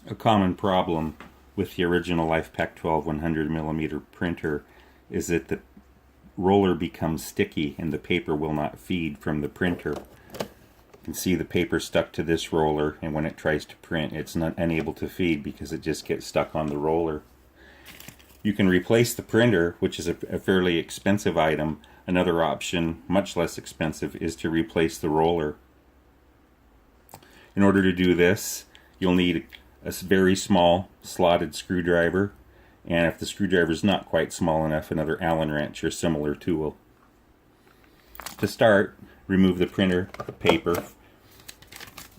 A common problem with the original LIFEPAK 12 100mm printer is that the roller becomes sticky and the paper will not feed from the printer. You can see the paper stuck to this roller, and when it tries to print, it's not unable to feed because it just gets stuck on the roller. You can replace the printer, which is a fairly expensive item. Another option, much less expensive, is to replace the roller. In order to do this, you'll need a very small slotted screwdriver, and if the screwdriver is not quite small enough, another Allen wrench or similar tool. To start, remove the printer paper.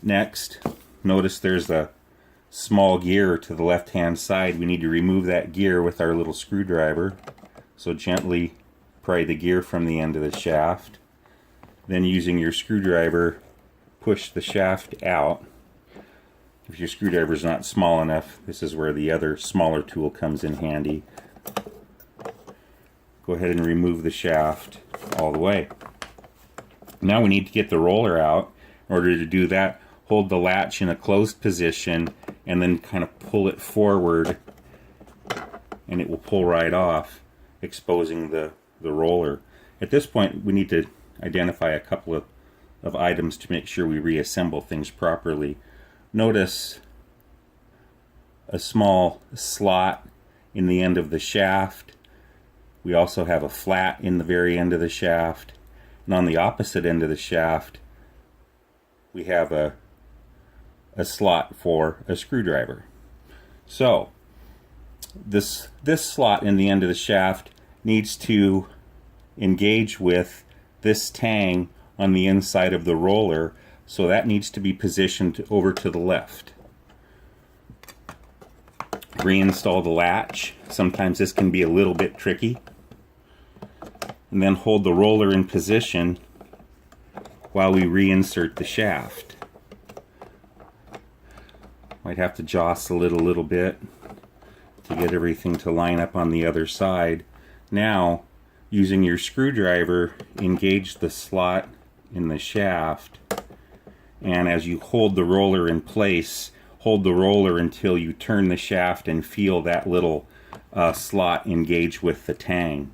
Next, notice there's a small gear to the left hand side. We need to remove that gear with our little screwdriver. So gently pry the gear from the end of the shaft. Then using your screwdriver, push the shaft out. If your screwdriver is not small enough, this is where the other smaller tool comes in handy. Go ahead and remove the shaft all the way. Now we need to get the roller out. In order to do that, hold the latch in a closed position and then kind of pull it forward, and it will pull right off, exposing the roller. At this point, we need to identify a couple of items to make sure we reassemble things properly. Notice a small slot in the end of the shaft. We also have a flat in the very end of the shaft. And on the opposite end of the shaft, we have a slot for a screwdriver. So this slot in the end of the shaft needs to engage with this tang on the inside of the roller, so that needs to be positioned over to the left. Reinstall the latch. Sometimes this can be a little bit tricky. And then hold the roller in position while we reinsert the shaft. Might have to jostle it a little bit to get everything to line up on the other side. Now, using your screwdriver, engage the slot in the shaft, and as you hold the roller in place, hold the roller until you turn the shaft and feel that little slot engage with the tang.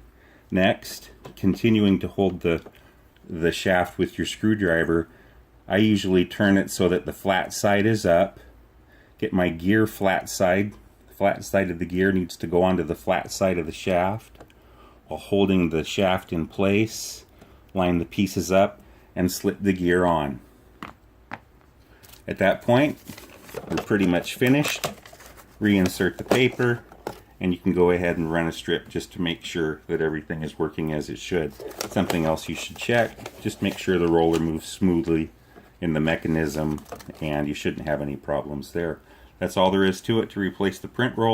Next, continuing to hold the shaft with your screwdriver, I usually turn it so that the flat side is up. Get my gear flat side. The flat side of the gear needs to go onto the flat side of the shaft. While holding the shaft in place, line the pieces up and slip the gear on. At that point, we're pretty much finished. Reinsert the paper, and you can go ahead and run a strip just to make sure that everything is working as it should. Something else you should check, just make sure the roller moves smoothly in the mechanism, and you shouldn't have any problems there. That's all there is to it to replace the print roller.